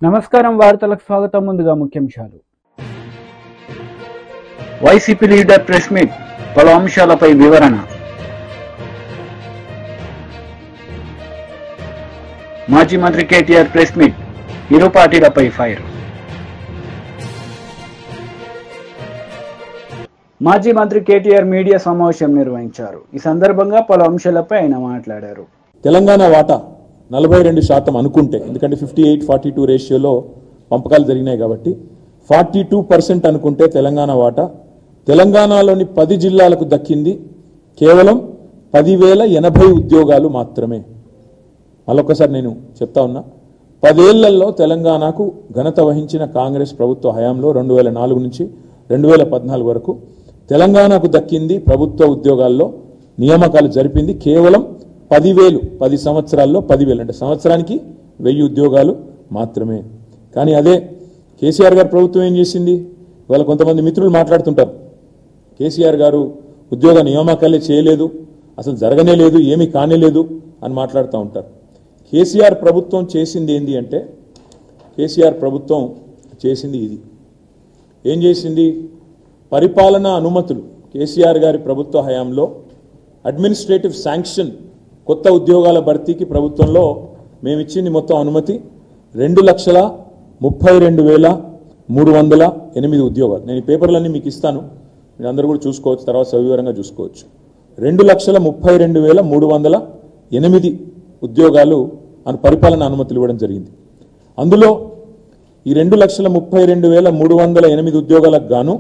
నమస్కారం వార్తలకు స్వాగతం. ముందుగా ముఖ్యాంశాలు. వైసీపీ లీడర్ ప్రెస్ మీట్, పలు అంశాలపై వివరణ. మాజీ మంత్రి కేటీఆర్ ప్రెస్ మీట్, ఇరు పార్టీలపై ఫైర్. మాజీ మంత్రి కేటీఆర్ మీడియా సమావేశం నిర్వహించారు. ఈ సందర్భంగా పలు అంశాలపై ఆయన మాట్లాడారు. తెలంగాణ వాటా 42% అనుకుంటే, ఎందుకంటే 58-42 రేషియోలో పంపకాలు జరిగినాయి కాబట్టి 42% అనుకుంటే తెలంగాణ వాటా తెలంగాణలోని 10 జిల్లాలకు దక్కింది కేవలం 10,080 ఉద్యోగాలు మాత్రమే. మళ్ళొక్కసారి నేను చెప్తా ఉన్నా, 10 ఏళ్లలో తెలంగాణకు ఘనత వహించిన కాంగ్రెస్ ప్రభుత్వ హయాంలో 2004 నుంచి 2014 వరకు తెలంగాణకు దక్కింది ప్రభుత్వ ఉద్యోగాల్లో నియామకాలు జరిపింది కేవలం 10,000. 10 సంవత్సరాల్లో 10,000 అంటే సంవత్సరానికి 1000 ఉద్యోగాలు మాత్రమే. కానీ అదే కేసీఆర్ గారు ప్రభుత్వం ఏం చేసింది? ఇవాళ కొంతమంది మిత్రులు మాట్లాడుతుంటారు, కేసీఆర్ గారు ఉద్యోగ నియామకాలే చేయలేదు, అసలు జరగనే లేదు, ఏమీ కానేలేదు అని మాట్లాడుతూ ఉంటారు. కేసీఆర్ ప్రభుత్వం చేసింది ఏంది అంటే, కేసీఆర్ ప్రభుత్వం చేసింది ఇది. ఏం చేసింది? పరిపాలనా అనుమతులు కేసీఆర్ గారి ప్రభుత్వ హయాంలో అడ్మినిస్ట్రేటివ్ శాంక్షన్ కొత్త ఉద్యోగాల భర్తీకి ప్రభుత్వంలో మేము ఇచ్చింది మొత్తం అనుమతి 2,32,308 ఉద్యోగాలు. నేను ఈ పేపర్లన్నీ మీకు ఇస్తాను, మీరు అందరూ కూడా చూసుకోవచ్చు, తర్వాత సవివరంగా చూసుకోవచ్చు. 2,32,308 ఉద్యోగాలు అని పరిపాలన అనుమతులు ఇవ్వడం జరిగింది. అందులో ఈ 2,32,308 ఉద్యోగాలకు గాను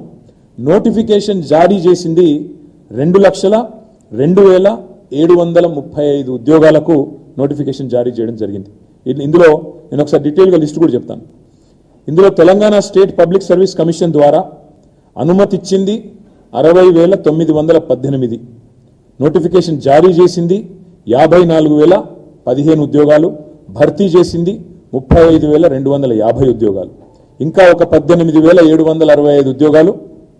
నోటిఫికేషన్ జారీ చేసింది 2,02,735 ఉద్యోగాలకు నోటిఫికేషన్ జారీ చేయడం జరిగింది. ఇందులో నేను ఒకసారి డీటెయిల్గా లిస్ట్ కూడా చెప్తాను. ఇందులో Telangana state public service commission ద్వారా అనుమతి ఇచ్చింది 60,918, నోటిఫికేషన్ జారీ చేసింది 54,015 ఉద్యోగాలు, భర్తీ చేసింది 35,250 ఉద్యోగాలు, ఇంకా ఒక 18,765 ఉద్యోగాలు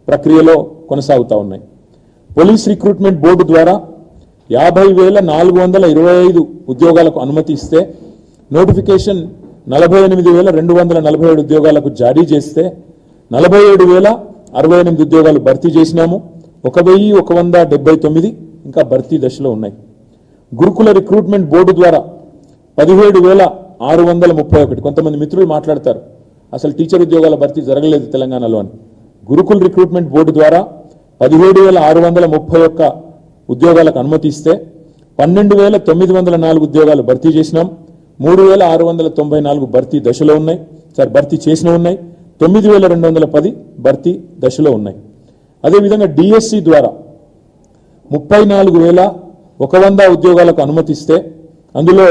ప్రక్రియలో కొనసాగుతూ ఉన్నాయి. పోలీస్ రిక్రూట్మెంట్ బోర్డు ద్వారా 50,425 ఉద్యోగాలకు అనుమతి ఇస్తే నోటిఫికేషన్ 48,247 ఉద్యోగాలకు జారీ చేస్తే 47,068 ఉద్యోగాలు భర్తీ చేసినాము. 1,179 ఇంకా భర్తీ దశలో ఉన్నాయి. గురుకుల రిక్రూట్మెంట్ బోర్డు ద్వారా 17,631. కొంతమంది మిత్రులు మాట్లాడతారు, అసలు టీచర్ ఉద్యోగాల భర్తీ జరగలేదు తెలంగాణలో అని. గురుకుల రిక్రూట్మెంట్ బోర్డు ద్వారా 17,631 ఉద్యోగాలకు అనుమతి ఇస్తే 12,904 ఉద్యోగాలు భర్తీ చేసినాం. 3,694 భర్తీ దశలో ఉన్నాయి, భర్తీ చేసిన ఉన్నాయి. 9,210 భర్తీ దశలో ఉన్నాయి. అదేవిధంగా డిఎస్సి ద్వారా 34,100 ఉద్యోగాలకు అనుమతిస్తే అందులో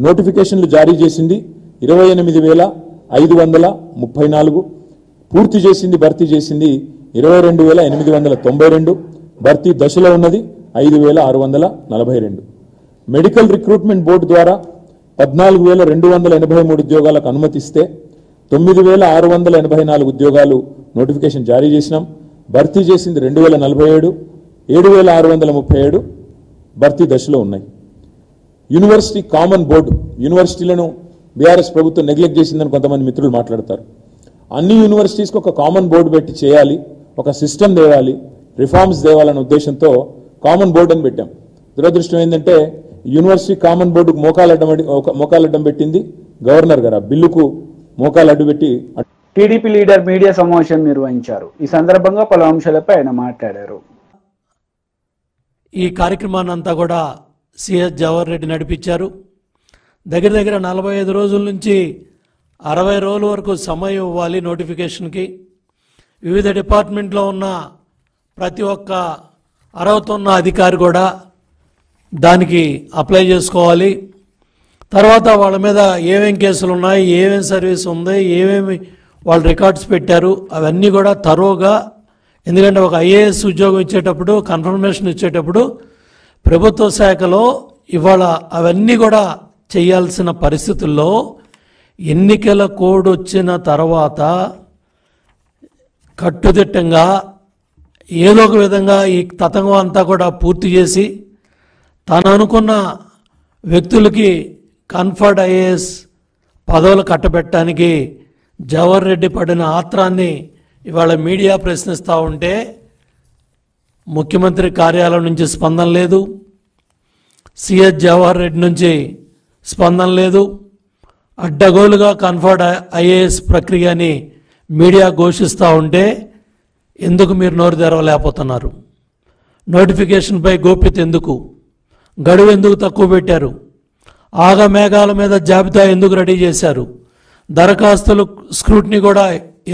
నోటిఫికేషన్లు జారీ చేసింది 28,534, పూర్తి చేసింది భర్తీ చేసింది 22,892, భర్తీ దశలో ఉన్నది 5,642. మెడికల్ రిక్రూట్మెంట్ బోర్డు ద్వారా 14,283 ఉద్యోగాలకు అనుమతిస్తే 9,684 ఉద్యోగాలు నోటిఫికేషన్ జారీ చేసినాం. భర్తీ చేసింది 2,047, 7,637 భర్తీ దశలో ఉన్నాయి. యూనివర్సిటీ కామన్ బోర్డు, యూనివర్సిటీలను బీఆర్ఎస్ ప్రభుత్వం నెగ్లెక్ట్ చేసిందని కొంతమంది మిత్రులు మాట్లాడతారు. అన్ని యూనివర్సిటీస్కి ఒక కామన్ బోర్డు పెట్టి చేయాలి, ఒక సిస్టమ్ తేవాలి, రిఫార్మ్స్ తేవాలనే ఉద్దేశంతో కామన్ బోర్డు అని పెట్టాం. దురదృష్టం ఏంటంటే యూనివర్సిటీ కామన్ బోర్డుకు మోకాలడ్డం పెట్టింది గవర్నర్ గారు. ఆ బిల్లుకు మోకాలడ్డు పెట్టి టీడీపీ లీడర్ మీడియా సమావేశం నిర్వహించారు. ఈ సందర్భంగా పలు అంశాలపై ఆయన మాట్లాడారు. ఈ కార్యక్రమాన్ని అంతా కూడా సిఎస్ జవహర్ రెడ్డి నడిపించారు. దగ్గర 45 రోజుల నుంచి 60 రోజుల వరకు సమయం ఇవ్వాలి నోటిఫికేషన్కి. వివిధ డిపార్ట్మెంట్లో ఉన్న ప్రతి ఒక్క అర్హత ఉన్న అధికారి కూడా దానికి అప్లై చేసుకోవాలి. తర్వాత వాళ్ళ మీద ఏమేం కేసులు ఉన్నాయి, ఏమేమి సర్వీస్ ఉంది, ఏమేమి వాళ్ళు రికార్డ్స్ పెట్టారు, అవన్నీ కూడా తరోగా. ఎందుకంటే ఒక ఐఏఎస్ ఉద్యోగం ఇచ్చేటప్పుడు, కన్ఫర్మేషన్ ఇచ్చేటప్పుడు ప్రభుత్వ శాఖలో ఇవాళ అవన్నీ కూడా చేయాల్సిన పరిస్థితుల్లో ఎన్నికల కోడ్ వచ్చిన తర్వాత కట్టుదిట్టంగా ఏదో ఒక విధంగా ఈ తతంగం అంతా కూడా పూర్తి చేసి తను అనుకున్న వ్యక్తులకి కన్ఫర్డ్ ఐఏఎస్ పదవులు కట్టబెట్టడానికి జవహర్ రెడ్డి పడిన ఆత్రాన్ని ఇవాళ మీడియా ప్రశ్నిస్తూ ఉంటే ముఖ్యమంత్రి కార్యాలయం నుంచి స్పందన లేదు, సిఎస్ జవహర్ రెడ్డి నుంచి స్పందన లేదు. అడ్డగోలుగా కన్ఫర్డ్ ఐఏఎస్ ప్రక్రియని మీడియా ఘోషిస్తూ ఉంటే ఎందుకు మీరు నోరు తెరవలేకపోతున్నారు? నోటిఫికేషన్పై గోప్యత ఎందుకు? గడువు ఎందుకు తక్కువ పెట్టారు? ఆగమేఘాల మీద జాబితా ఎందుకు రెడీ చేశారు? దరఖాస్తులు స్క్రూటినీ కూడా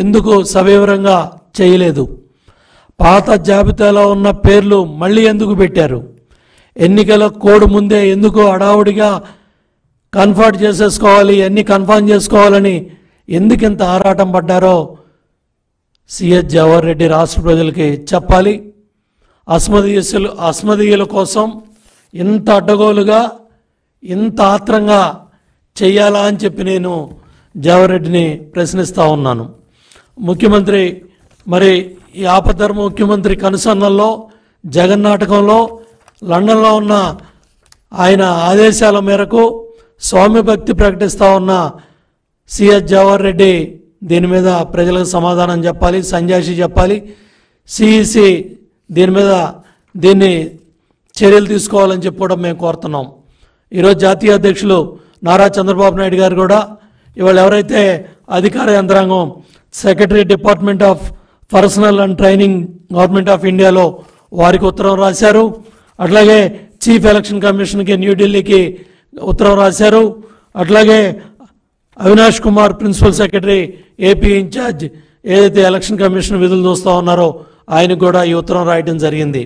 ఎందుకు సవివరంగా చేయలేదు? పాత జాబితాలో ఉన్న పేర్లు మళ్ళీ ఎందుకు పెట్టారు? ఎన్నికల కోడ్ ముందే ఎందుకు హడావుడిగా కన్ఫర్మ్ చేసేసుకోవాలి, అన్ని కన్ఫర్మ్ చేసుకోవాలని ఎందుకు ఇంత ఆరాటం పడ్డారో సిఎస్ జవహర్ రెడ్డి రాష్ట్ర ప్రజలకి చెప్పాలి. అస్మదీయుల కోసం ఇంత అడ్డగోలుగా ఇంత ఆత్రంగా చెయ్యాలా అని చెప్పి నేను జవహర్ రెడ్డిని ప్రశ్నిస్తూ ఉన్నాను. ముఖ్యమంత్రి మరి ఈ ఆపద్ధర్మ ముఖ్యమంత్రి కనుసన్నల్లో జగన్నాటకంలో లండన్లో ఉన్న ఆయన ఆదేశాల మేరకు స్వామి భక్తి ప్రకటిస్తూ ఉన్న సిఎస్ జవహర్ రెడ్డి దీని మీద ప్రజలకు సమాధానం చెప్పాలి, సంజాయిషి చెప్పాలి. సిఈసి దీన్ని చర్యలు తీసుకోవాలని చెప్పి కూడా మేము కోరుతున్నాం. ఈరోజు జాతీయ అధ్యక్షులు నారా చంద్రబాబు నాయుడు గారు కూడా ఇవాళ ఎవరైతే అధికార యంత్రాంగం secretary department of personal and training government of ఇండియాలో వారికి ఉత్తరం రాశారు. అట్లాగే చీఫ్ ఎలక్షన్ కమిషన్కి న్యూఢిల్లీకి ఉత్తరం రాశారు. అట్లాగే Avinash Kumar principal secretary AP incharge ఏదైతే ఎలక్షన్ కమిషన్ విధులు చూస్తూ ఉన్నారో ఆయనకు కూడా ఈ ఉత్తరం రాయడం జరిగింది.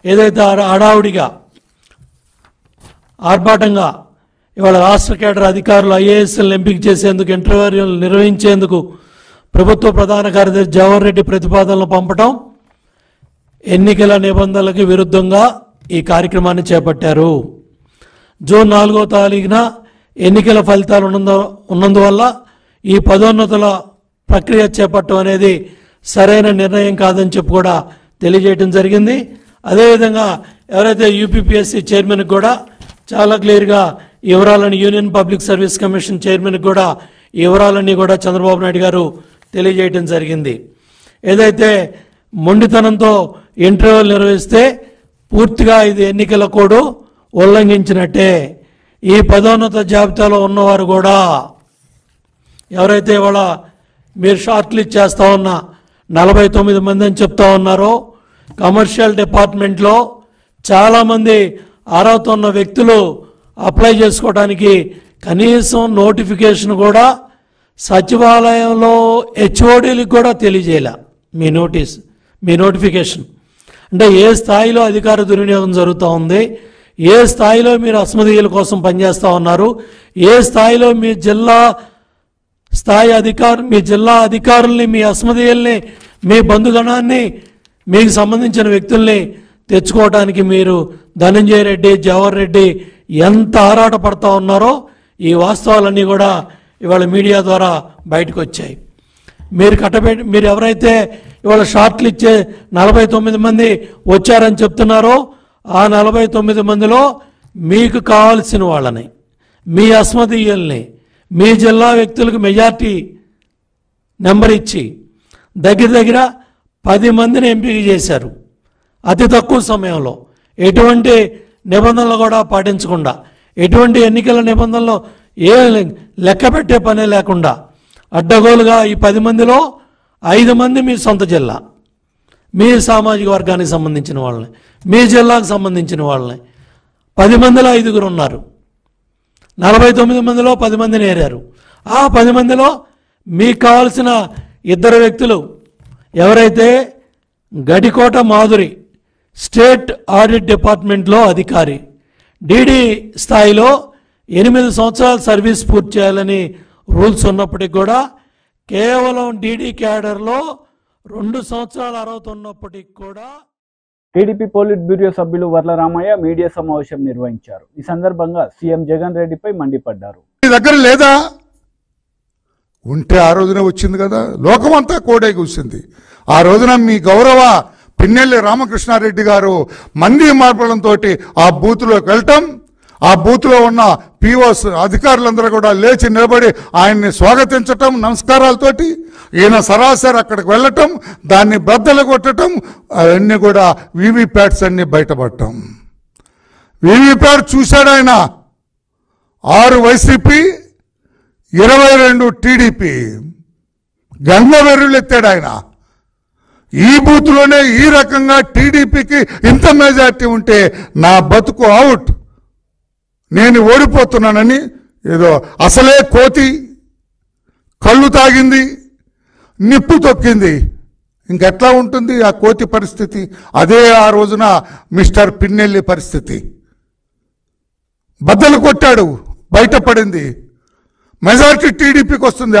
ఏదైతే హడావుడిగా ఆర్భాటంగా ఇవాళ రాష్ట్ర కేడర్ అధికారులు ఐఏఎస్లను ఎంపిక చేసేందుకు ఇంటర్వ్యూలు నిర్వహించేందుకు ప్రభుత్వ ప్రధాన కార్యదర్శి జవహర్ రెడ్డి ప్రతిపాదనలు పంపటం ఎన్నికల నిబంధనలకు విరుద్ధంగా ఈ కార్యక్రమాన్ని చేపట్టారు. జూన్ 4వ తారీఖున ఎన్నికల ఫలితాలు ఉన్నందువల్ల ఈ పదోన్నతుల ప్రక్రియ చేపట్టడం అనేది సరైన నిర్ణయం కాదని చెప్పి కూడా తెలియజేయడం జరిగింది. అదేవిధంగా ఎవరైతే యూపీపీఎస్సీ చైర్మన్కి కూడా చాలా క్లియర్గా ఈ వివరాలను యూనియన్ పబ్లిక్ సర్వీస్ కమిషన్ చైర్మన్కి కూడా ఈ వివరాలన్నీ కూడా చంద్రబాబు నాయుడు గారు తెలియజేయడం జరిగింది. ఏదైతే మొండితనంతో ఇంటర్వ్యూలు నిర్వహిస్తే పూర్తిగా ఇది ఎన్నికల కోడ్ ఉల్లంఘించినట్టే. ఈ పదోన్నత జాబితాలో ఉన్నవారు కూడా ఎవరైతే ఇవాళ మీరు షార్ట్ లిస్ట్ చేస్తూ ఉన్న 49 మంది అని చెప్తా ఉన్నారో కమర్షియల్ డిపార్ట్మెంట్లో చాలామంది అర్హత ఉన్న వ్యక్తులు అప్లై చేసుకోవడానికి కనీసం నోటిఫికేషన్ కూడా సచివాలయంలో హెచ్ఓడీలకు కూడా తెలియజేయాల మీ నోటిఫికేషన్. అంటే ఏ స్థాయిలో అధికార దుర్వినియోగం జరుగుతూ ఉంది, ఏ స్థాయిలో మీరు అస్మదీయుల కోసం పనిచేస్తూ ఉన్నారు, ఏ స్థాయిలో మీ జిల్లా అధికారుల్ని, మీ అస్మదీయుల్ని, మీ బంధుగణాన్ని, మీకు సంబంధించిన వ్యక్తుల్ని తెచ్చుకోవడానికి మీరు ధనంజయ రెడ్డి, జవహర్ రెడ్డి ఎంత ఆరాట పడతా ఉన్నారో ఈ వాస్తవాలన్నీ కూడా ఇవాళ మీడియా ద్వారా బయటకు వచ్చాయి. మీరు ఎవరైతే ఇవాళ షార్ట్లు ఇచ్చే 49 మంది వచ్చారని చెప్తున్నారో ఆ 49 మందిలో మీకు కావాల్సిన వాళ్ళని, మీ అస్మదీయుల్ని, మీ జిల్లా వ్యక్తులకు మెజార్టీ నెంబర్ ఇచ్చి దగ్గర 10 మందిని ఎంపిక చేశారు. అతి తక్కువ సమయంలో ఎటువంటి నిబంధనలు కూడా పాటించకుండా, ఎటువంటి ఎన్నికల నిబంధనలు ఏ లెక్క పెట్టే పనే లేకుండా అడ్డగోలుగా ఈ 10 మందిలో 5 మంది మీ సొంత జిల్లా, మీ సామాజిక వర్గానికి సంబంధించిన వాళ్ళని, మీ జిల్లాకు సంబంధించిన వాళ్ళని 10 మందిలో 5 ఉన్నారు. 49 మందిలో 10 మందిని ఏరారు. ఆ 10 మందిలో మీకు కావాల్సిన 2 వ్యక్తులు ఎవరైతే గడికోట మాధురి స్టేట్ ఆడిట్ డిపార్ట్మెంట్లో అధికారి, డీడీ స్థాయిలో 8 సంవత్సరాల సర్వీస్ పూర్తి చేయాలని రూల్స్ ఉన్నప్పటికీ కూడా కేవలం డీడీ క్యాడర్లో 2 సంవత్సరాల అర్హత ఉన్నప్పటికీ కూడా టీడీపీ పోలిట్ బ్యూరో సభ్యులు వర్ల రామయ్య మీడియా సమావేశం నిర్వహించారు. ఈ సందర్భంగా సీఎం జగన్ రెడ్డిపై మండిపడ్డారు. మీ దగ్గర లేదా? ఉంటే ఆ రోజున వచ్చింది కదా, లోకమంతా కోడే కూర్చుంది. ఆ రోజున మీ గౌరవ పిన్నెల్లి రామకృష్ణారెడ్డి గారు మంది మార్పులంతో ఆ బూత్లోకి వెళ్ళటం, ఆ బూత్లో ఉన్న పిఓస్ అధికారులందరూ కూడా లేచి నిలబడి ఆయన్ని స్వాగతించటం నమస్కారాలతోటి, ఈయన సరాసరి అక్కడికి వెళ్ళటం, దాన్ని బద్దలు కొట్టడం, అవన్నీ కూడా వీవీప్యాట్స్ అన్ని బయటపడటం. వీవీప్యాట్ చూశాడు ఆయన, 6 వైసీపీ 22 టీడీపీ, గంగవెర్రులు ఎత్తాడు ఆయన. ఈ బూత్లోనే ఈ రకంగా టీడీపీకి ఇంత మెజార్టీ ఉంటే నా బతుకు అవుట్, నేను ఓడిపోతున్నానని, ఏదో అసలే కోతి కళ్ళు తాగింది, నిప్పు తొక్కింది, ఇంకెట్లా ఉంటుంది ఆ కోతి పరిస్థితి? అదే ఆ రోజున మిస్టర్ పిన్నెల్లి పరిస్థితి. బద్దలు కొట్టాడు, బయటపడింది. మెజారిటీ టీడీపీకి వస్తుంది,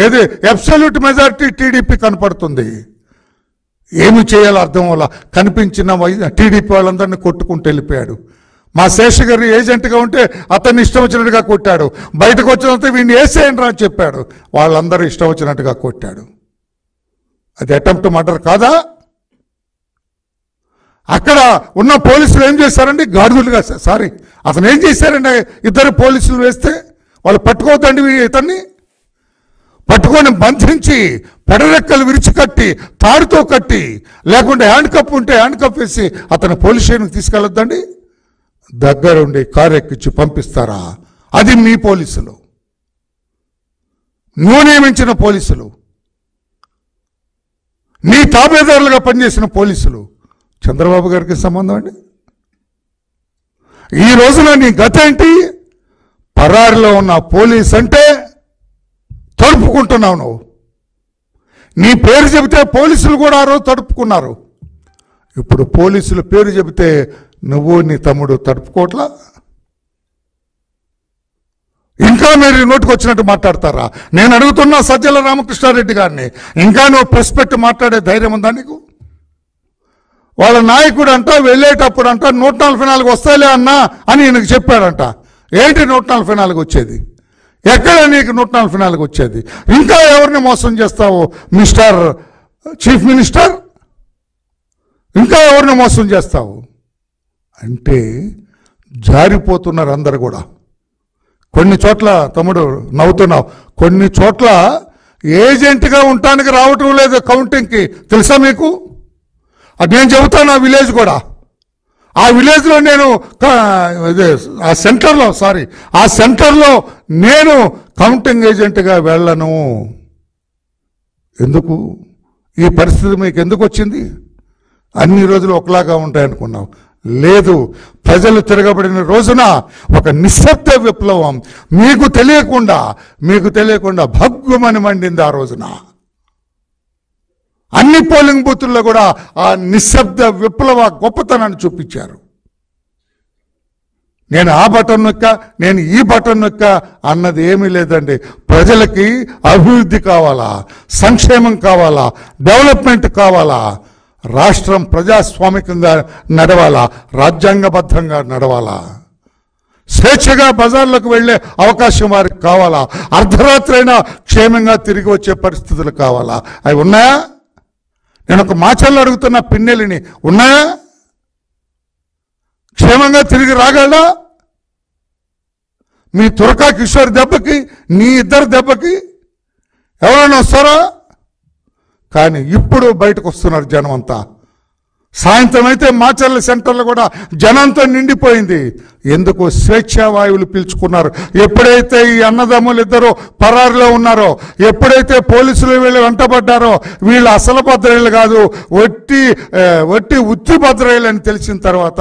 ఏది అబ్సల్యూట్ మెజారిటీ టీడీపీ కనపడుతుంది. ఏమి చేయాలో అర్థం వల్ల కనిపించిన టీడీపీ వాళ్ళందరినీ కొట్టుకుంటూ వెళ్ళిపోయాడు. మా శేషగారి ఏజెంట్గా ఉంటే అతన్ని ఇష్టం వచ్చినట్టుగా కొట్టాడు, బయటకు వచ్చినంత వీడిని వేసేయండి అని చెప్పాడు, వాళ్ళందరూ ఇష్టం వచ్చినట్టుగా కొట్టాడు. అది అటెంప్ట్ మర్డర్ కాదా? అక్కడ ఉన్న పోలీసులు ఏం చేశారండి? గాడుగులుగా, సారీ అతను ఏం చేశారండి? 2 పోలీసులు వేస్తే వాళ్ళు పట్టుకోవద్దండి ఇతన్ని, పట్టుకొని బంధించి పెడరెక్కలు విరిచి కట్టి, తాడుతో కట్టి, లేకుంటే హ్యాండ్ కప్ ఉంటే హ్యాండ్ కప్ వేసి అతను పోలీస్ స్టేషన్కి తీసుకెళ్ళొద్దండి. దగ్గరుండి కారు ఎక్కించి పంపిస్తారా? అది మీ పోలీసులు, నువ్వు నియమించిన పోలీసులు, నీ తాబేదారులుగా పనిచేసిన పోలీసులు. చంద్రబాబు గారికి సంబంధం అండి? ఈ రోజున నీ గత ఏంటి? పరారిలో ఉన్న పోలీస్ అంటే తడుపుకుంటున్నావు నువ్వు. నీ పేరు చెబితే పోలీసులు కూడా ఆ రోజు తడుపుకున్నారు. ఇప్పుడు పోలీసుల పేరు చెబితే నువ్వు నీ తమ్ముడు తడుపుకోవట్లా? ఇంకా మీరు నోటికి వచ్చినట్టు మాట్లాడతారా? నేను అడుగుతున్నా సజ్జల రామకృష్ణారెడ్డి గారిని, ఇంకా నువ్వు ప్రెస్ పెట్టి మాట్లాడే ధైర్యం ఉందా నీకు? వాళ్ళ నాయకుడు అంట వెళ్ళేటప్పుడు అంట 144 వస్తాయిలే అన్నా అని ఈయనకు చెప్పాడంట. ఏంటి 144 వచ్చేది? ఎక్కడ నీకు 144 వచ్చేది? ఇంకా ఎవరిని మోసం చేస్తావు మిస్టర్ చీఫ్ మినిస్టర్? ఇంకా ఎవరిని మోసం చేస్తావు అంటే జారిపోతున్నారు అందరు కూడా. కొన్ని చోట్ల తమ్ముడు నవ్వుతున్నావు, కొన్ని చోట్ల ఏజెంట్గా ఉండటానికి రావటం లేదు కౌంటింగ్కి, తెలుసా మీకు? అది నేను చెబుతాను. ఆ విలేజ్ కూడా, ఆ విలేజ్లో నేను ఆ సెంటర్లో నేను కౌంటింగ్ ఏజెంట్గా వెళ్ళను. ఎందుకు ఈ పరిస్థితి మీకు ఎందుకు వచ్చింది? అన్ని రోజులు ఒకలాగా ఉంటాయనుకున్నావు, లేదు. ప్రజలు తిరగబడిన రోజున ఒక నిశ్శబ్ద విప్లవం మీకు తెలియకుండా భగ్గుమని మండింది. ఆ రోజున అన్ని పోలింగ్ బూతుల్లో కూడా ఆ నిశ్శబ్ద విప్లవ గొప్పతనాన్ని చూపించారు. నేను ఆ బటన్ నొక్క, నేను ఈ బటన్ నొక్క అన్నది ఏమీ లేదండి. ప్రజలకి అభివృద్ధి కావాలా, సంక్షేమం కావాలా, డెవలప్మెంట్ కావాలా, రాష్ట్రం ప్రజాస్వామికంగా నడవాలా, రాజ్యాంగబద్ధంగా నడవాలా, స్వేచ్ఛగా బజార్లకు వెళ్లే అవకాశం వారికి కావాలా, అర్ధరాత్రి అయినా క్షేమంగా తిరిగి వచ్చే పరిస్థితులు కావాలా? అవి ఉన్నాయా? నేను ఒక మాచల్లో అడుగుతున్న పిన్నెలిని, ఉన్నాయా? క్షేమంగా తిరిగి రాగలడా? మీ తురకా కిషోర్ దెబ్బకి, నీ 2 దెబ్బకి ఎవరైనా వస్తారా? కానీ ఇప్పుడు బయటకు వస్తున్నారు జనం అంతా. సాయంత్రం అయితే మాచర్ల సెంటర్లు కూడా జనంతో నిండిపోయింది. ఎందుకు? స్వేచ్ఛా వాయువులు పీల్చుకున్నారు. ఎప్పుడైతే ఈ అన్నదమ్ములు ఇద్దరు పరారులో ఉన్నారో, ఎప్పుడైతే పోలీసులు వీళ్ళు వెంటబడ్డారో, వీళ్ళు అసలు భద్రయ్యలు కాదు, ఒట్టి ఉత్తి భద్రయ్యలు అని తెలిసిన తర్వాత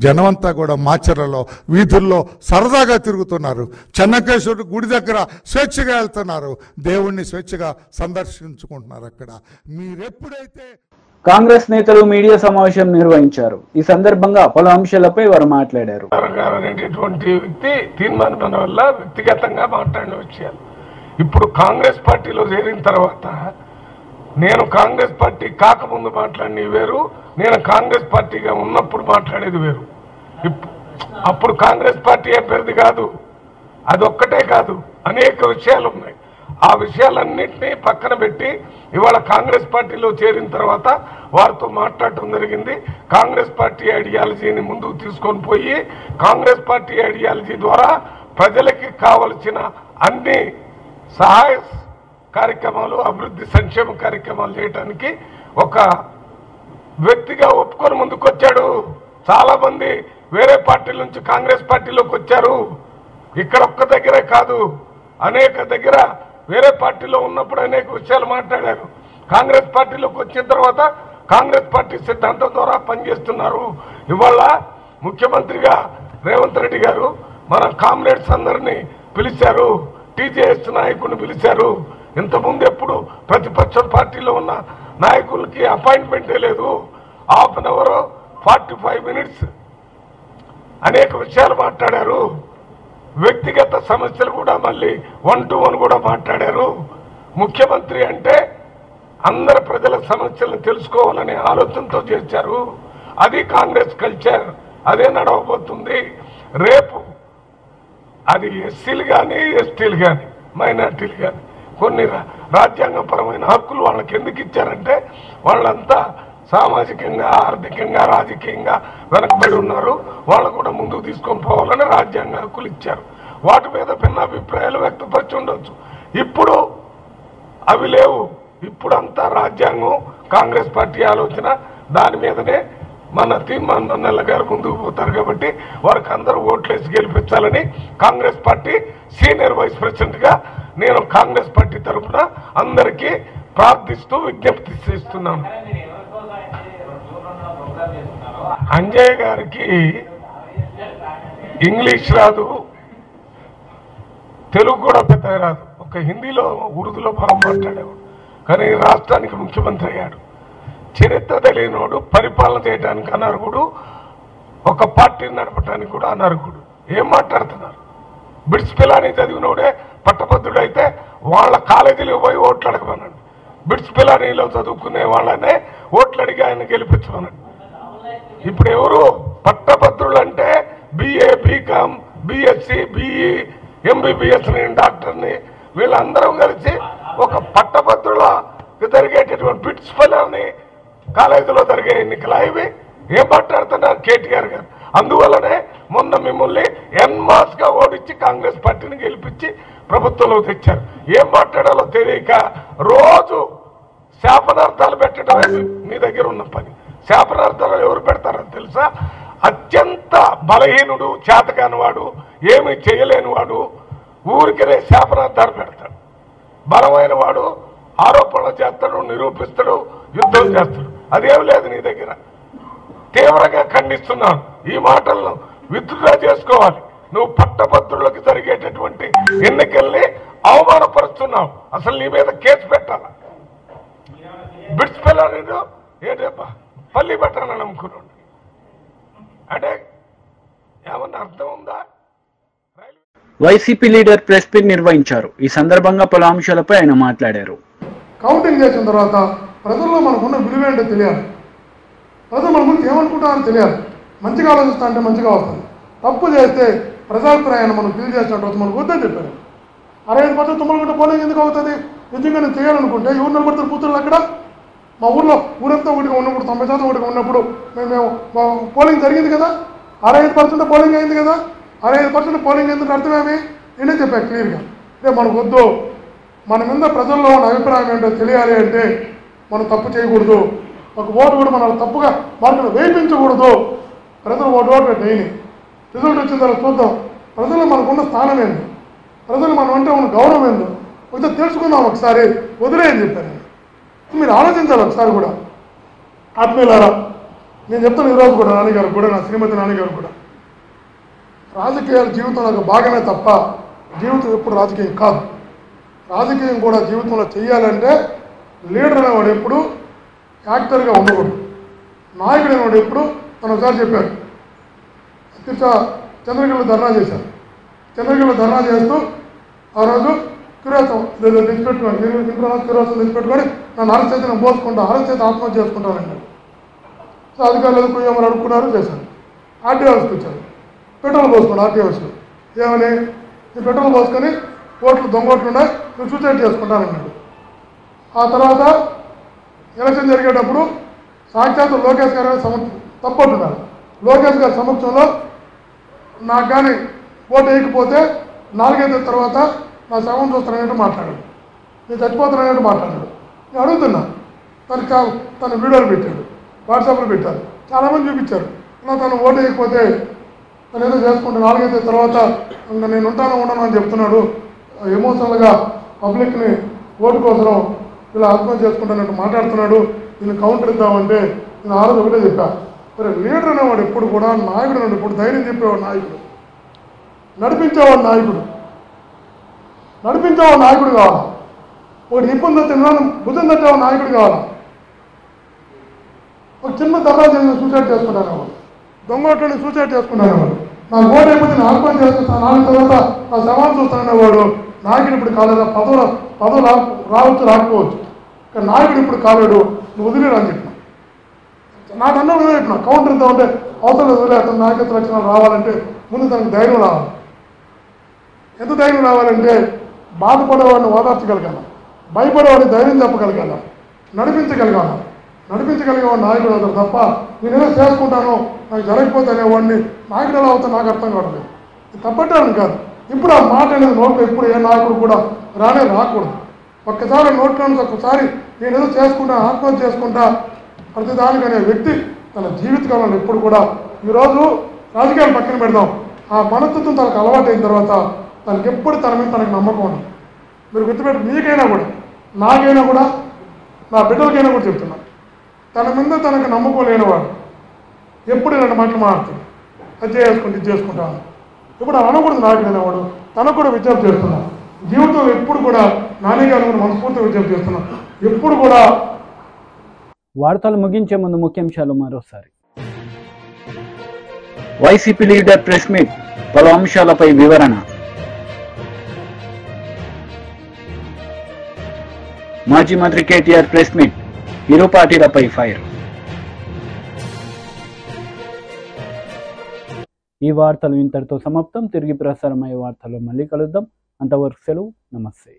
జనమంతా కూడా మాచర్లలో వీధుల్లో సరదాగా తిరుగుతున్నారు. చెన్నకేశ్వరుడు గుడి దగ్గర స్వేచ్ఛగా వెళ్తున్నారు, దేవుణ్ణి స్వేచ్ఛగా సందర్శించుకుంటున్నారు. అక్కడ మీరెప్పుడైతే కాంగ్రెస్ నేతలు మీడియా సమావేశం నిర్వహించారు. ఈ సందర్భంగా పలు అంశాలపై వారు మాట్లాడారు. వ్యక్తి తీర్మానం వల్ల వ్యక్తిగతంగా మాట్లాడిన విషయాలు ఇప్పుడు కాంగ్రెస్ పార్టీలో చేరిన తర్వాత, నేను కాంగ్రెస్ పార్టీ కాకముందు మాట్లాడినవి వేరు, నేను కాంగ్రెస్ పార్టీగా ఉన్నప్పుడు మాట్లాడేది వేరు. అప్పుడు కాంగ్రెస్ పార్టీ అభ్యర్థి కాదు, అదొక్కటే కాదు, అనేక విషయాలు ఉన్నాయి. ఆ విషయాలన్నింటినీ పక్కన పెట్టి ఇవాళ కాంగ్రెస్ పార్టీలో చేరిన తర్వాత వారితో మాట్లాడటం జరిగింది. కాంగ్రెస్ పార్టీ ఐడియాలజీని ముందుకు తీసుకొని పోయి కాంగ్రెస్ పార్టీ ఐడియాలజీ ద్వారా ప్రజలకి కావలసిన అన్ని సహాయ కార్యక్రమాలు, అభివృద్ధి సంక్షేమ కార్యక్రమాలు చేయడానికి ఒక వ్యక్తిగా ఒప్పుకొని ముందుకొచ్చాడు. చాలా మంది వేరే పార్టీల నుంచి కాంగ్రెస్ పార్టీలోకి వచ్చారు. ఇక్కడ ఒక్క దగ్గరే కాదు, అనేక దగ్గర వేరే పార్టీలో ఉన్నప్పుడు అనేక విషయాలు మాట్లాడారు. కాంగ్రెస్ పార్టీలోకి వచ్చిన తర్వాత కాంగ్రెస్ పార్టీ సిద్ధాంతం ద్వారా పనిచేస్తున్నారు. ఇవాళ ముఖ్యమంత్రిగా రేవంత్ రెడ్డి గారు మన కామ్రేడ్స్ అందరినీ పిలిచారు, టీజేఎస్ నాయకుడిని పిలిచారు. ఇంతకుముందు ఎప్పుడు ప్రతిపక్ష పార్టీలో ఉన్న నాయకులకి అపాయింట్మెంటే లేదు. హాఫ్ అన్ అవర్ 45 minutes అనేక విషయాలు మాట్లాడారు. వ్యక్తిగత సమస్యలు కూడా మళ్ళీ 1-to-1 కూడా మాట్లాడారు. ముఖ్యమంత్రి అంటే అందరి ప్రజల సమస్యలను తెలుసుకోవాలనే ఆలోచనతో చేశారు. అది కాంగ్రెస్ కల్చర్, అదే నడవబోతుంది. రేపు అది ఎస్సీలు కానీ, ఎస్టీలు కానీ, మైనార్టీలు కానీ కొన్ని రాజ్యాంగపరమైన హక్కులు వాళ్ళకి ఎందుకు ఇచ్చారంటే వాళ్ళంతా సామాజికంగా, ఆర్థికంగా, రాజకీయంగా వెనకబడి ఉన్నారు. వాళ్ళు కూడా ముందుకు తీసుకొని పోవాలని రాజ్యాంగ హక్కులు ఇచ్చారు. వాటి మీద భిన్నాభిప్రాయాలు వ్యక్తపరిచి ఉండొచ్చు. ఇప్పుడు అవి లేవు. ఇప్పుడంతా రాజ్యాంగం, కాంగ్రెస్ పార్టీ ఆలోచన, దాని మీదనే మన తీర్మాన్ మన్నెల్ల గారు ముందుకు పోతారు. కాబట్టి వారికి అందరూ ఓట్లేసి గెలిపించాలని కాంగ్రెస్ పార్టీ సీనియర్ వైస్ ప్రెసిడెంట్గా నేను కాంగ్రెస్ పార్టీ తరఫున అందరికీ ప్రార్థిస్తూ విజ్ఞప్తి చేస్తున్నాను. అంజయ్ గారికి ఇంగ్లీష్ రాదు, తెలుగు కూడా పెద్దగా రాదు. ఒక హిందీలో, ఉర్దూలో బాగా మాట్లాడేవాడు. కానీ రాష్ట్రానికి ముఖ్యమంత్రి అయ్యాడు. చరిత్ర తెలియనివాడు, పరిపాలన చేయడానికి అనర్హుడు, ఒక పార్టీని నడపడానికి కూడా అనర్హుడు. ఏం మాట్లాడుతున్నారు? బిడ్స్ పిల్లని చదివినోడే పట్టభద్రుడు అయితే వాళ్ళ కాలేజీలకు పోయి ఓట్లు అడగమనండి. బిడ్స్ పిల్లానిలో చదువుకునే వాళ్ళనే ఓట్లు అడిగి ఆయన గెలిపించమనండి. ఇప్పుడు ఎవరు పట్టభద్రులు అంటే BA, BCom, BSc, BE, MBBS డాక్టర్ని వీళ్ళందరం కలిసి ఒక పట్టభద్రుల జరిగేటటువంటి బిడ్స్ పిల్లని కాలేజీలో జరిగే ఎన్నికలు ఇవి. ఏం మాట్లాడుతున్నారు కేటీఆర్ గారు? అందువల్లనే మొన్న మిమ్మల్ని ఎన్మాస్ గా ఓడించి కాంగ్రెస్ పార్టీని గెలిపించి ప్రభుత్వంలో తెచ్చారు. ఏం మాట్లాడాలో తెలియక రోజు శాపనార్థాలు పెట్టడమే మీ దగ్గర ఉన్న పని. శాపనార్థాలు ఎవరు పెడతారో తెలుసా? అత్యంత బలహీనుడు, చేతకానివాడు, ఏమీ చేయలేనివాడు ఊరికనే శాపనార్థాలు పెడతాడు. బలమైన వాడు ఆరోపణలు చేస్తాడు, నిరూపిస్తాడు, యుద్ధం చేస్తాడు. అదేం లేదు నీ దగ్గర. తీవ్రంగా ఖండిస్తున్నాను. ఈ మాటలను విత్డ్రా చేసుకోవాలి. నువ్వు పట్టభద్రులకు జరిగేటటువంటి ఎన్నికల్ని అవమానపరుస్తున్నావు. అసలు నీ మీద కేసు పెట్టాలా? బిడ్స్ పిల్లలు ఏంటబ్బా పల్లి పెట్టాలని అనుకున్నాడు అంటే ఏమన్నా అర్థం ఉందా? వైసీపీ లీడర్ ప్రెస్ మీట్ నిర్వహించారు. ఈ సందర్భంగా పలు అంశాలపై ఆయన మాట్లాడారు. కౌంటింగ్ చేసిన తర్వాత ప్రజల్లో మనకున్న విలువేంటో తెలియాలి. ప్రజలు మన గురించి ఏమనుకుంటారని తెలియాలి. మంచిగా ఆలోచిస్తా అంటే మంచిగా వస్తుంది. తప్పు చేస్తే ప్రజాభిప్రాయాన్ని మనం ఫీల్ చేసినట్టు మనకు వద్దని చెప్పారు. 65% తుమ్మలగుంట పోలింగ్ ఎందుకు అవుతుంది? నిజంగా నేను చేయాలనుకుంటే ఎవరు నిలబడతారు కూతురు అక్కడ? మా ఊర్లో ఊరంతా ఒకటిగా ఉన్నప్పుడు 90% ఒకటిగా ఉన్నప్పుడు మేము పోలింగ్ జరిగింది కదా. 65% పోలింగ్ అయింది కదా. 65% పోలింగ్ ఎందుకు అర్థమేమి? నేనే చెప్పాను క్లియర్గా. అంటే మనకు వద్దు, మన మీద ప్రజల్లో ఉన్న అభిప్రాయం ఏంటో తెలియాలి అంటే మనం తప్పు చేయకూడదు. ఒక ఓటు కూడా మనం తప్పుగా మార్కులు వేయించకూడదు. ప్రజలు ఓటు డైలీ రిజల్ట్ వచ్చిన తర్వాత చూద్దాం ప్రజలు మనకున్న స్థానం ఏంది, ప్రజలు మనం అంటే ఉన్న గౌరవం ఏందో ఒకసారి తెలుసుకుందాం. ఒకసారి వదిలేయని చెప్పాను. మీరు ఆలోచించాలి ఒకసారి కూడా. ఆత్మీయులారా, నేను చెప్తాను ఈరోజు కూడా నాన్నగారు కూడా, నా శ్రీమతి నాన్నగారు కూడా, రాజకీయాలు జీవితంలో ఒక భాగమే తప్ప జీవితం ఎప్పుడు రాజకీయం కాదు. రాజకీయం కూడా జీవితంలో చెయ్యాలంటే లీడర్ అనేవాడు ఎప్పుడు యాక్టర్గా ఉండకూడదు. నాయకుడు అనేవాడు ఎప్పుడు తను ఒకసారి చెప్పారు. చంద్రగిరిలో ధర్నా చేశారు. చంద్రగిరిలో ధర్నా చేస్తూ ఆ రోజు కిరోసం తెచ్చిపెట్టుకోండి, కిరోసం తెచ్చిపెట్టుకొని నన్ను అరచేతి నేను పోసుకుంటా, అరచేతి ఆత్మహత్య చేసుకుంటానండి. సో అధికారులు ఎదుర్కొయ్యమని అడుక్కున్నారు, చేశారు. ఆర్టీ హౌస్కి వచ్చారు. పెట్రోల్ పోసుకోండి ఆర్టీ హౌస్లో. ఏమని ఈ పెట్రోల్ పోసుకొని ఓట్లు దొంగోట్లు ఉన్నాయి, నేను సూసైడ్ చేసుకుంటానన్నాడు. ఆ తర్వాత ఎలక్షన్ జరిగేటప్పుడు సాక్షాత్ లోకేష్ గారు తప్పట్టున్నారు. లోకేష్ గారి సమక్షంలో నాకు కానీ ఓటు వేయకపోతే 4 ఏళ్ళ తర్వాత నా శవం చూస్తానన్నట్టు మాట్లాడాడు. నేను చచ్చిపోతానన్నట్టు మాట్లాడాడు. నేను అడుగుతున్నా, తన వీడియోలు పెట్టాడు, వాట్సాప్లో పెట్టారు, చాలామంది చూపించారు. తను ఓటు వేయకపోతే తను ఏదో చేసుకుంటే 4 ఏళ్ళ తర్వాత ఇంకా నేను ఉండను అని చెప్తున్నాడు. ఎమోషనల్గా పబ్లిక్ని ఓటు కోసం ఇలా ఆత్మహత్య చేసుకుంటానట్టు మాట్లాడుతున్నాడు. దీన్ని కౌంటర్ ఇద్దామంటే నేను ఆ రోజు ఒకటే చెప్పా, మరి లీడర్ అనేవాడు ఎప్పుడు కూడా నాయకుడు అన్నాడు. ఇప్పుడు ధైర్యం చెప్పేవాడు నాయకుడు, నడిపించేవాడు నాయకుడు కావాలా. ఒకటి ఇబ్బంది తిన్నాను భుజం తట్టేవాడు నాయకుడు కావాలా. ఒక చిన్న దర్రాజు సూసైడ్ చేసుకుంటానేవాడు, దొంగోట్లని సూసైడ్ చేసుకుంటానేవాడు. నా ఓటు అయిపోతే నేను ఆత్మహత్య చేసుకుంటాను, 4 తర్వాత నా శవాన్ని చూస్తాననేవాడు నాయకుడు ఇప్పుడు కాలేదా. పదవులు రావచ్చు రాకపోవచ్చు, కానీ నాయకుడు ఇప్పుడు కాలేడు, నువ్వు వదిలేడు అని చెప్పిన. నాకు అన్న విధంగా చెప్పిన, కౌంటర్ ఇద్దామంటే అవసరం వదిలేస్తాను. నాయకత్వ లక్షణాలు రావాలంటే ముందు తనకు ధైర్యం రావాలి. ఎంత ధైర్యం రావాలంటే బాధపడేవాడిని ఓదార్చగలగాల, భయపడేవాడిని ధైర్యం చెప్పగలగాల, నడిపించగలిగేవాడిని నాయకుడు అవుతారు తప్ప నేనేదో చేసుకుంటాను నాకు జరగకపోతే అనేవాడిని నాయకుడు ఎలా అవుతా నాకు అర్థం కావట్లేదు. ఇది తప్పట్టాను కాదు. ఇప్పుడు ఆ మాట అనేది నోట్లో ఎప్పుడు ఏ నాయకుడు కూడా రాకూడదు. ఒక్కసారి నోట్లో ఒక్కసారి నేనేదో చేసుకుంటా ఆత్మహత్య చేసుకుంటా ప్రతిదానికి అనే వ్యక్తి తన జీవితకాలంలో ఎప్పుడు కూడా, ఈరోజు రాజకీయాలు పక్కన పెడదాం, ఆ మనస్తత్వం తనకు అలవాటు అయిన తర్వాత తనకి ఎప్పుడు తన మీద తనకు నమ్మకం ఉంది. మీరు గుర్తుపెట్టి మీకైనా కూడా నాకైనా కూడా నా బిడ్డలకైనా కూడా చెప్తున్నా, తన మీద తనకు నమ్మకం లేనివాడు ఎప్పుడు ఇలాంటి మాటలు మాట్లాడుతుంది. అది ఇది చేసుకుంటాను ఇప్పుడు అనకూడదు. నాయకుడు అనేవాడు తనకు కూడా విజ్ఞప్తి చేస్తున్నాను. జీవితంలో ఎప్పుడు కూడా నాని గారు కూడా మనస్ఫూర్తిగా విజ్ఞప్తి చేస్తున్నాను. ఎప్పుడు కూడా వార్తలు ముగించే ముందు ముఖ్యాంశాలు మరోసారి. వైసీపీ లీడర్ ప్రెస్ మీట్, పలు అంశాలపై వివరణ. మాజీ మంత్రి కేటీఆర్ ప్రెస్ మీట్, ఇరు పార్టీలపై ఫైర్. ఈ వార్తలు ఇంతటితో సమాప్తం. తిరిగి ప్రసారమయ్యే వార్తల్లో మళ్ళీ కలుద్దాం. అంతవరకు సెలవు. నమస్తే.